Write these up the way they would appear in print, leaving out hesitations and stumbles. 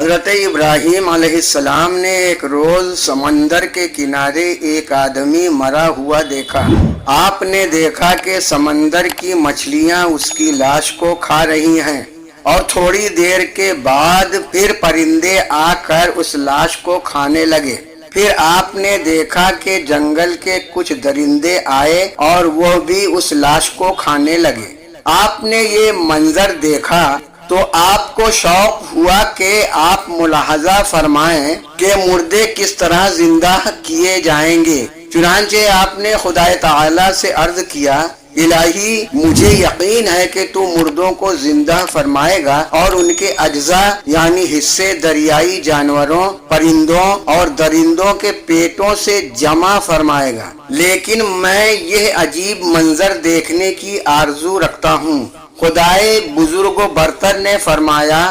حضرت ابراہیم علیہ السلام نے ایک روز سمندر کے کنارے ایک آدمی مرا ہوا دیکھا۔ آپ نے دیکھا کہ سمندر کی مچھلیاں اس کی لاش کو کھا رہی ہیں اور تھوڑی دیر کے بعد پھر پرندے آ کر اس لاش کو کھانے لگے۔ پھر آپ نے دیکھا کہ جنگل کے کچھ درندے آئے اور وہ بھی اس لاش کو کھانے لگے۔ آپ نے یہ منظر دیکھا تو آپ کو شوق ہوا کہ آپ ملاحظہ فرمائیں کہ مردے کس طرح زندہ کیے جائیں گے۔ چنانچہ آپ نے خدا تعالی سے عرض کیا، الہی مجھے یقین ہے کہ تو مردوں کو زندہ فرمائے گا اور ان کے اجزاء یعنی حصے دریائی جانوروں، پرندوں اور درندوں کے پیٹوں سے جمع فرمائے گا، لیکن میں یہ عجیب منظر دیکھنے کی آرزو رکھتا ہوں۔ خدائے بزرگ و برتر نے فرمایا،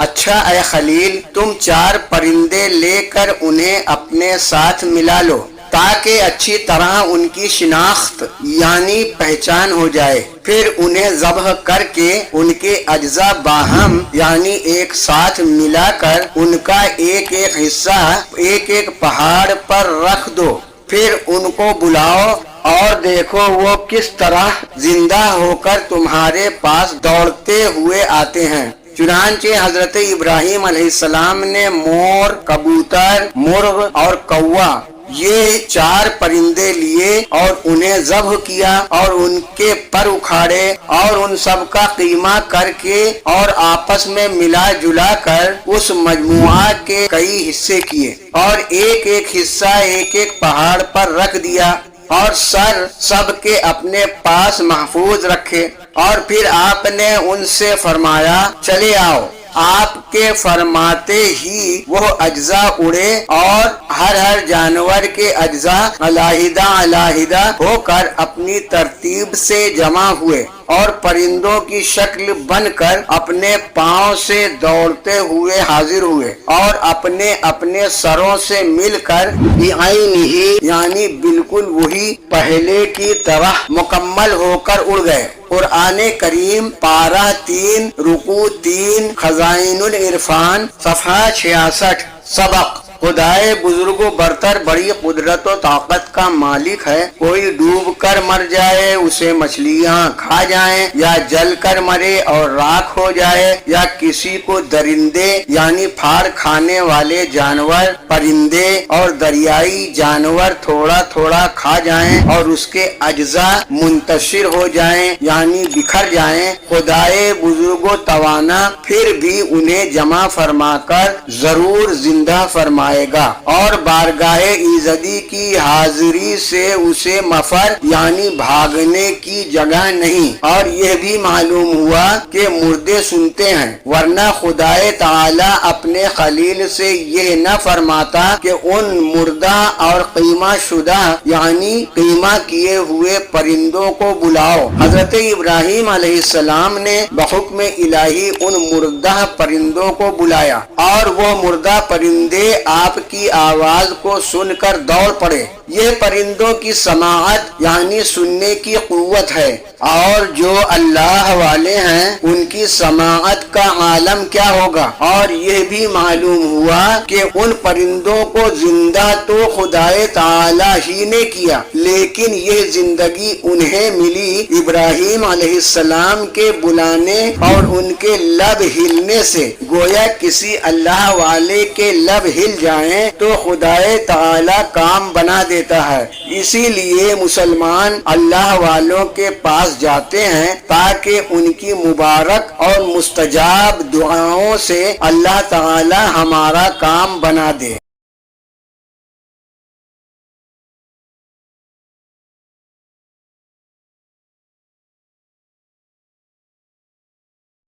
اچھا اے خلیل، تم 4 پرندے لے کر انہیں اپنے ساتھ ملا لو تاکہ اچھی طرح ان کی شناخت یعنی پہچان ہو جائے، پھر انہیں ذبح کر کے ان کے اجزاء باہم یعنی ایک ساتھ ملا کر ان کا ایک ایک حصہ ایک ایک پہاڑ پر رکھ دو، پھر ان کو بلاؤ اور دیکھو وہ کس طرح زندہ ہو کر تمہارے پاس دوڑتے ہوئے آتے ہیں۔ چنانچہ حضرت ابراہیم علیہ السلام نے مور، کبوتر، مرغ اور کوا یہ 4 پرندے لیے اور انہیں ذبح کیا اور ان کے پر اکھاڑے اور ان سب کا قیمہ کر کے اور آپس میں ملا جلا کر اس مجموعہ کے کئی حصے کیے اور ایک ایک حصہ ایک ایک پہاڑ پر رکھ دیا اور سر سب کے اپنے پاس محفوظ رکھے، اور پھر آپ نے ان سے فرمایا، چلے آؤ۔ آپ کے فرماتے ہی وہ اجزاء اڑے اور ہر جانور کے اجزاء علیحدہ علیحدہ ہو کر اپنی ترتیب سے جمع ہوئے اور پرندوں کی شکل بن کر اپنے پاؤں سے دوڑتے ہوئے حاضر ہوئے اور اپنے اپنے سروں سے مل کر بعینہ یعنی بالکل وہی پہلے کی طرح مکمل ہو کر اڑ گئے۔ قرآن کریم پارہ 3 رکوع 3 خزائن العرفان صفحہ 66۔ سبق: خدائے بزرگ و برتر بڑی قدرت و طاقت کا مالک ہے۔ کوئی ڈوب کر مر جائے، اسے مچھلیاں کھا جائیں، یا جل کر مرے اور راکھ ہو جائے، یا کسی کو درندے یعنی پھاڑ کھانے والے جانور، پرندے اور دریائی جانور تھوڑا تھوڑا کھا جائیں اور اس کے اجزاء منتشر ہو جائیں یعنی بکھر جائیں، خدائے بزرگ و توانا پھر بھی انہیں جمع فرما کر ضرور زندہ فرمائے گا اور بارگاہ ایزدی کی حاضری سے اسے مفر یعنی بھاگنے کی جگہ نہیں۔ اور یہ بھی معلوم ہوا کہ مردے سنتے ہیں، ورنہ خدائے تعالی اپنے خلیل سے یہ نہ فرماتا کہ ان مردہ اور قیمہ شدہ یعنی قیمہ کیے ہوئے پرندوں کو بلاؤ۔ حضرت ابراہیم علیہ السلام نے بحکم الہی ان مردہ پرندوں کو بلایا اور وہ مردہ پرندے آپ کی آواز کو سن کر دوڑ پڑے۔ یہ پرندوں کی سماعت یعنی سننے کی قوت ہے، اور جو اللہ والے ہیں ان کی سماعت کا عالم کیا ہوگا۔ اور یہ بھی معلوم ہوا کہ ان پرندوں کو زندہ تو خدائے تعالی ہی نے کیا، لیکن یہ زندگی انہیں ملی ابراہیم علیہ السلام کے بلانے اور ان کے لب ہلنے سے۔ گویا کسی اللہ والے کے لب ہل جائیں تو خدائے تعالی کام بنا دیتا ہے۔ اسی لیے مسلمان اللہ والوں کے پاس جاتے ہیں تاکہ ان کی مبارک اور مستجاب دعاؤں سے اللہ تعالی ہمارا کام بنا دے۔